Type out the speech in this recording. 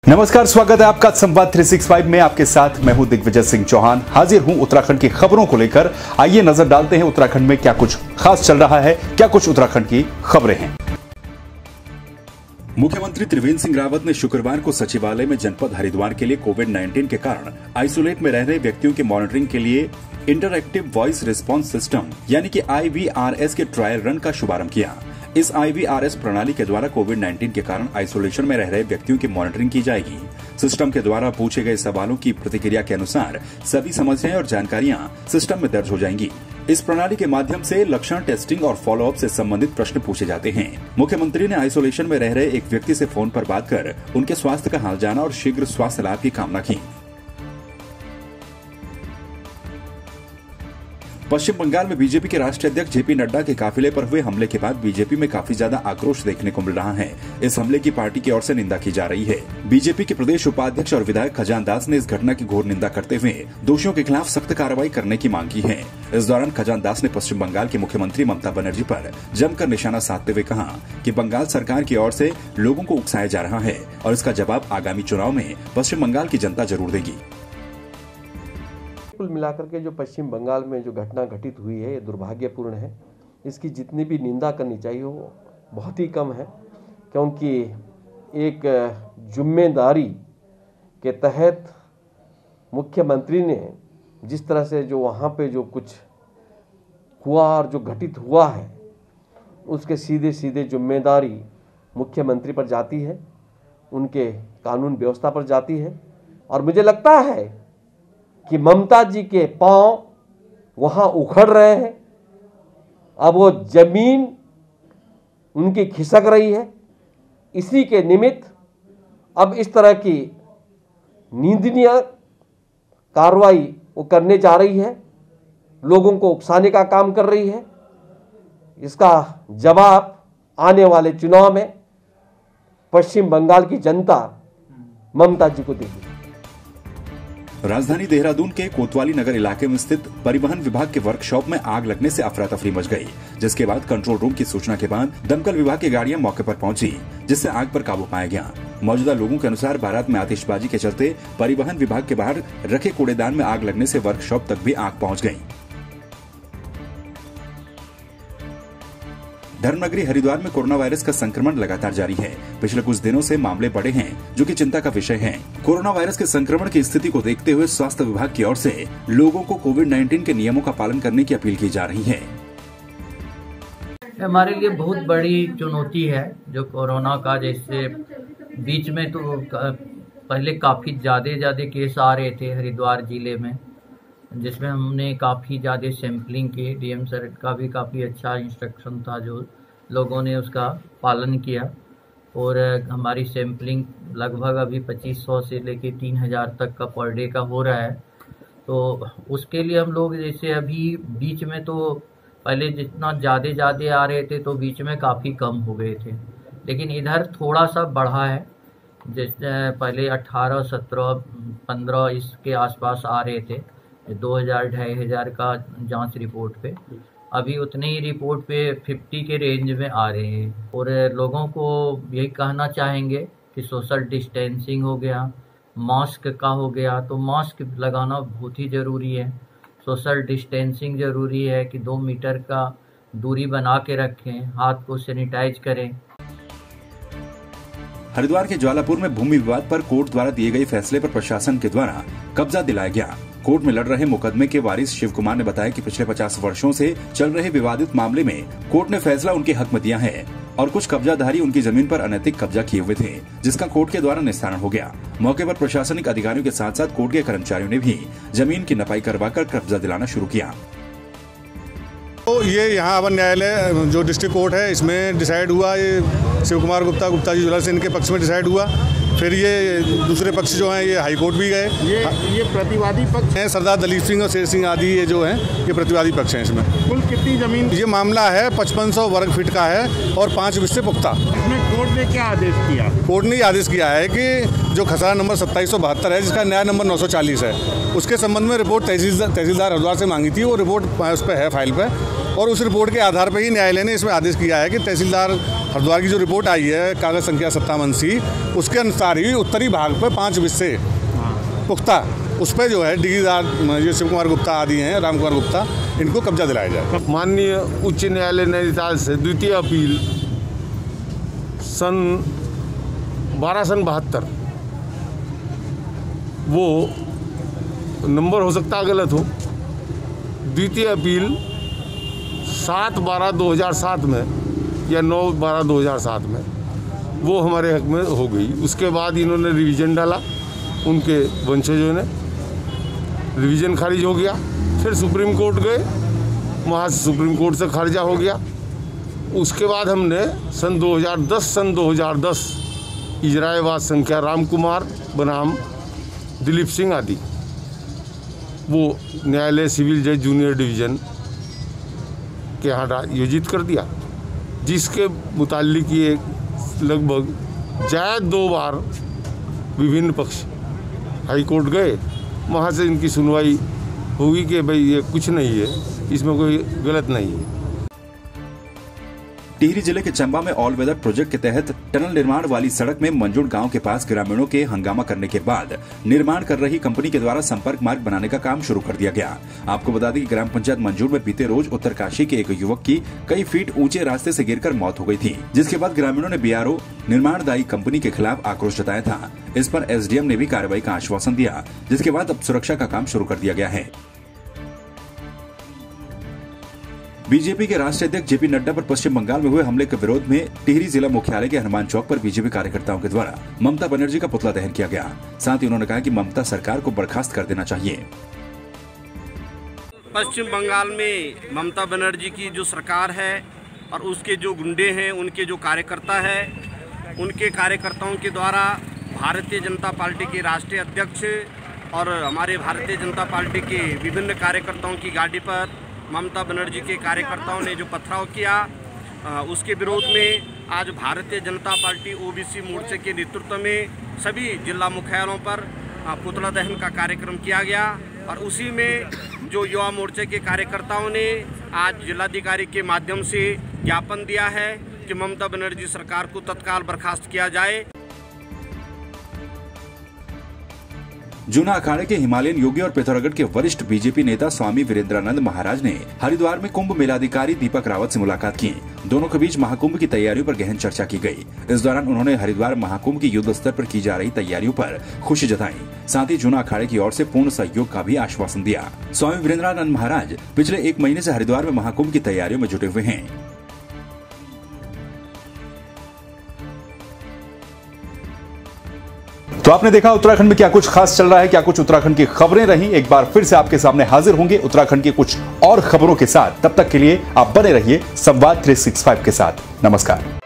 नमस्कार, स्वागत है आपका संवाद 365 में। आपके साथ मैं हूं दिग्विजय सिंह चौहान। हाजिर हूं उत्तराखंड की खबरों को लेकर। आइए नजर डालते हैं उत्तराखंड में क्या कुछ खास चल रहा है, क्या कुछ उत्तराखंड की खबरें हैं। मुख्यमंत्री त्रिवेंद्र सिंह रावत ने शुक्रवार को सचिवालय में जनपद हरिद्वार के लिए कोविड-19 के कारण आइसोलेट में रह रहे व्यक्तियों के मॉनिटरिंग के लिए इंटरएक्टिव वॉइस रिस्पांस सिस्टम यानी कि IVRS के ट्रायल रन का शुभारंभ किया। इस IVRS प्रणाली के द्वारा कोविड-19 के कारण आइसोलेशन में रह रहे व्यक्तियों की मॉनिटरिंग की जाएगी। सिस्टम के द्वारा पूछे गए सवालों की प्रतिक्रिया के अनुसार सभी समस्याएं और जानकारियां सिस्टम में दर्ज हो जाएंगी। इस प्रणाली के माध्यम से लक्षण टेस्टिंग और फॉलोअप से संबंधित प्रश्न पूछे जाते हैं। मुख्यमंत्री ने आइसोलेशन में रह रहे एक व्यक्ति से फोन पर बात कर उनके स्वास्थ्य का हाल जाना और शीघ्र स्वास्थ्य लाभ की कामना की। पश्चिम बंगाल में बीजेपी के राष्ट्रीय अध्यक्ष जेपी नड्डा के काफिले पर हुए हमले के बाद बीजेपी में काफी ज्यादा आक्रोश देखने को मिल रहा है। इस हमले की पार्टी की ओर से निंदा की जा रही है। बीजेपी के प्रदेश उपाध्यक्ष और विधायक खजान दास ने इस घटना की घोर निंदा करते हुए दोषियों के खिलाफ सख्त कार्रवाई करने की मांग की है। इस दौरान खजान दास ने पश्चिम बंगाल की मुख्यमंत्री ममता बनर्जी पर जमकर निशाना साधते हुए कहा कि बंगाल सरकार की ओर से लोगों को उकसाया जा रहा है और इसका जवाब आगामी चुनाव में पश्चिम बंगाल की जनता जरूर देगी। कुल मिलाकर के जो पश्चिम बंगाल में जो घटना घटित हुई है ये दुर्भाग्यपूर्ण है। इसकी जितनी भी निंदा करनी चाहिए वो बहुत ही कम है, क्योंकि एक जिम्मेदारी के तहत मुख्यमंत्री ने जिस तरह से जो वहाँ पे जो कुछ हुआ और जो घटित हुआ है उसके सीधे सीधे जिम्मेदारी मुख्यमंत्री पर जाती है, उनके कानून व्यवस्था पर जाती है। और मुझे लगता है कि ममता जी के पांव वहां उखड़ रहे हैं, अब वो जमीन उनकी खिसक रही है। इसी के निमित्त अब इस तरह की निंदनीय कार्रवाई वो करने जा रही है, लोगों को उकसाने का काम कर रही है। इसका जवाब आने वाले चुनाव में पश्चिम बंगाल की जनता ममता जी को देगी। राजधानी देहरादून के कोतवाली नगर इलाके में स्थित परिवहन विभाग के वर्कशॉप में आग लगने से अफरा तफरी मच गई, जिसके बाद कंट्रोल रूम की सूचना के बाद दमकल विभाग की गाड़ियां मौके पर पहुंची, जिससे आग पर काबू पाया गया। मौजूदा लोगों के अनुसार बारात में आतिशबाजी के चलते परिवहन विभाग के बाहर रखे कूड़ेदान में आग लगने से वर्कशॉप तक भी आग पहुंच गई। धर्मनगरी हरिद्वार में कोरोना वायरस का संक्रमण लगातार जारी है। पिछले कुछ दिनों से मामले बढ़े हैं, जो कि चिंता का विषय है। कोरोना वायरस के संक्रमण की स्थिति को देखते हुए स्वास्थ्य विभाग की ओर से लोगों को कोविड-19 के नियमों का पालन करने की अपील की जा रही है। हमारे लिए बहुत बड़ी चुनौती है जो कोरोना का, जैसे बीच में तो पहले काफ़ी ज़्यादा केस आ रहे थे हरिद्वार जिले में, जिसमें हमने काफ़ी ज़्यादा सैम्पलिंग की। DM सर का भी काफ़ी अच्छा इंस्ट्रक्शन था, जो लोगों ने उसका पालन किया और हमारी सैम्पलिंग लगभग अभी 2500 से लेके 3000 तक का पर डे का हो रहा है। तो उसके लिए हम लोग जैसे अभी बीच में तो पहले जितना ज़्यादा आ रहे थे तो बीच में काफ़ी कम हो गए थे, लेकिन इधर थोड़ा सा बढ़ा है। जैसे पहले 18, 17, 15 इसके आसपास आ रहे थे 2000, 2500 का जांच रिपोर्ट पे, अभी उतने ही रिपोर्ट पे 50 के रेंज में आ रहे हैं। और लोगों को यही कहना चाहेंगे कि सोशल डिस्टेंसिंग हो गया, मास्क का हो गया, तो मास्क लगाना बहुत ही ज़रूरी है। सोशल डिस्टेंसिंग ज़रूरी है कि 2 मीटर का दूरी बना के रखें, हाथ को सैनिटाइज करें। हरिद्वार के ज्वालापुर में भूमि विवाद पर कोर्ट द्वारा दिए गए फैसले पर प्रशासन के द्वारा कब्जा दिलाया गया। कोर्ट में लड़ रहे मुकदमे के वारिस शिव कुमार ने बताया कि पिछले 50 वर्षों से चल रहे विवादित मामले में कोर्ट ने फैसला उनके हक में दिया है और कुछ कब्जाधारी उनकी जमीन पर अनैतिक कब्जा किए हुए थे, जिसका कोर्ट के द्वारा निस्तारण हो गया। मौके पर प्रशासनिक अधिकारियों के साथ साथ कोर्ट के कर्मचारियों ने भी जमीन की नपाई करवाकर कब्जा दिलाना शुरू किया। तो ये यहाँ अवर न्यायालय जो डिस्ट्रिक्ट कोर्ट है, इसमें डिसाइड हुआ, ये शिव कुमार गुप्ता जी ज्वेलर्स इनके पक्ष में डिसाइड हुआ। फिर ये दूसरे पक्ष जो हैं ये हाई कोर्ट भी गए। ये प्रतिवादी पक्ष हैं, सरदार दलीप सिंह और शेर सिंह आदि ये जो हैं ये प्रतिवादी पक्ष हैं। इसमें कुल कितनी जमीन? ये मामला है 5500 वर्ग फीट का है और 5 विषय पुख्ता। इसमें कोर्ट ने क्या आदेश किया? कोर्ट ने आदेश किया है कि जो खसरा नंबर 2772 है, जिसका नया नंबर 940 है, उसके संबंध में रिपोर्ट तहसीलदार हरिद्वार से मांगी थी। वो रिपोर्ट उस पर है फाइल पर, और उस रिपोर्ट के आधार पर ही न्यायालय ने इसमें आदेश किया है कि तहसीलदार हरिद्वार की जो रिपोर्ट आई है कागज़ संख्या 57C, उसके अनुसार ही उत्तरी भाग पर 5 विषय पुख्ता उस पर जो है डिग्रीदार जो शिव कुमार गुप्ता आदि हैं, राम कुमार गुप्ता, इनको कब्जा दिलाया जाए। माननीय उच्च न्यायालय नैनीताल से द्वितीय अपील सन 1272, वो नंबर हो सकता है गलत हो, द्वितीय अपील 7/12/2007 में या 9/12/2007 में वो हमारे हक में हो गई। उसके बाद इन्होंने रिवीजन डाला, उनके वंशजों ने, रिवीजन खारिज हो गया। फिर सुप्रीम कोर्ट गए, वहाँ से सुप्रीम कोर्ट से खारिजा हो गया। उसके बाद हमने सन 2010 इजराएवाद संख्या राम कुमार बनाम दिलीप सिंह आदि, वो न्यायालय सिविल जज जूनियर डिवीज़न के यहाँ आयोजित कर दिया, जिसके मुतालिक ये लगभग जायद 2 बार विभिन्न पक्ष हाई कोर्ट गए। वहाँ से इनकी सुनवाई होगी कि भाई ये कुछ नहीं है, इसमें कोई गलत नहीं है। टिहरी जिले के चंबा में ऑल वेदर प्रोजेक्ट के तहत टनल निर्माण वाली सड़क में मंजूर गांव के पास ग्रामीणों के हंगामा करने के बाद निर्माण कर रही कंपनी के द्वारा संपर्क मार्ग बनाने का काम शुरू कर दिया गया। आपको बता दें कि ग्राम पंचायत मंजूर में बीते रोज उत्तरकाशी के एक युवक की कई फीट ऊंचे रास्ते से गिरकर मौत हो गई थी, जिसके बाद ग्रामीणों ने बीआरओ निर्माणदायी कंपनी के खिलाफ आक्रोश जताया था। इस पर एसडीएम ने भी कार्रवाई का आश्वासन दिया, जिसके बाद अब सुरक्षा का काम शुरू कर दिया गया है। बीजेपी के राष्ट्रीय अध्यक्ष जेपी नड्डा पर पश्चिम बंगाल में हुए हमले के विरोध में टिहरी जिला मुख्यालय के हनुमान चौक पर बीजेपी कार्यकर्ताओं के द्वारा ममता बनर्जी का पुतला दहन किया गया। साथ ही उन्होंने कहा कि ममता सरकार को बर्खास्त कर देना चाहिए। पश्चिम बंगाल में ममता बनर्जी की जो सरकार है और उसके जो गुंडे हैं, उनके जो कार्यकर्ता है, उनके कार्यकर्ताओं के द्वारा भारतीय जनता पार्टी के राष्ट्रीय अध्यक्ष और हमारे भारतीय जनता पार्टी के विभिन्न कार्यकर्ताओं की गाड़ी पर ममता बनर्जी के कार्यकर्ताओं ने जो पथराव किया, उसके विरोध में आज भारतीय जनता पार्टी ओबीसी मोर्चे के नेतृत्व में सभी जिला मुख्यालयों पर पुतला दहन का कार्यक्रम किया गया। और उसी में जो युवा मोर्चे के कार्यकर्ताओं ने आज जिलाधिकारी के माध्यम से ज्ञापन दिया है कि ममता बनर्जी सरकार को तत्काल बर्खास्त किया जाए। जूना अखाड़े के हिमालयन योगी और पिथौरागढ़ के वरिष्ठ बीजेपी नेता स्वामी वीरेंद्रानंद महाराज ने हरिद्वार में कुंभ मेलाधिकारी दीपक रावत से मुलाकात की। दोनों के बीच महाकुंभ की तैयारियों पर गहन चर्चा की गई। इस दौरान उन्होंने हरिद्वार महाकुंभ की युद्ध स्तर पर की जा रही तैयारियों पर खुशी जताई। साथ ही जूना अखाड़े की ओर से पूर्ण सहयोग का भी आश्वासन दिया। स्वामी वीरेंद्रानंद महाराज पिछले 1 महीने से हरिद्वार में महाकुंभ की तैयारियों में जुटे हुए हैं। तो आपने देखा उत्तराखंड में क्या कुछ खास चल रहा है, क्या कुछ उत्तराखंड की खबरें रही। एक बार फिर से आपके सामने हाजिर होंगे उत्तराखंड की कुछ और खबरों के साथ। तब तक के लिए आप बने रहिए संवाद 365 के साथ। नमस्कार।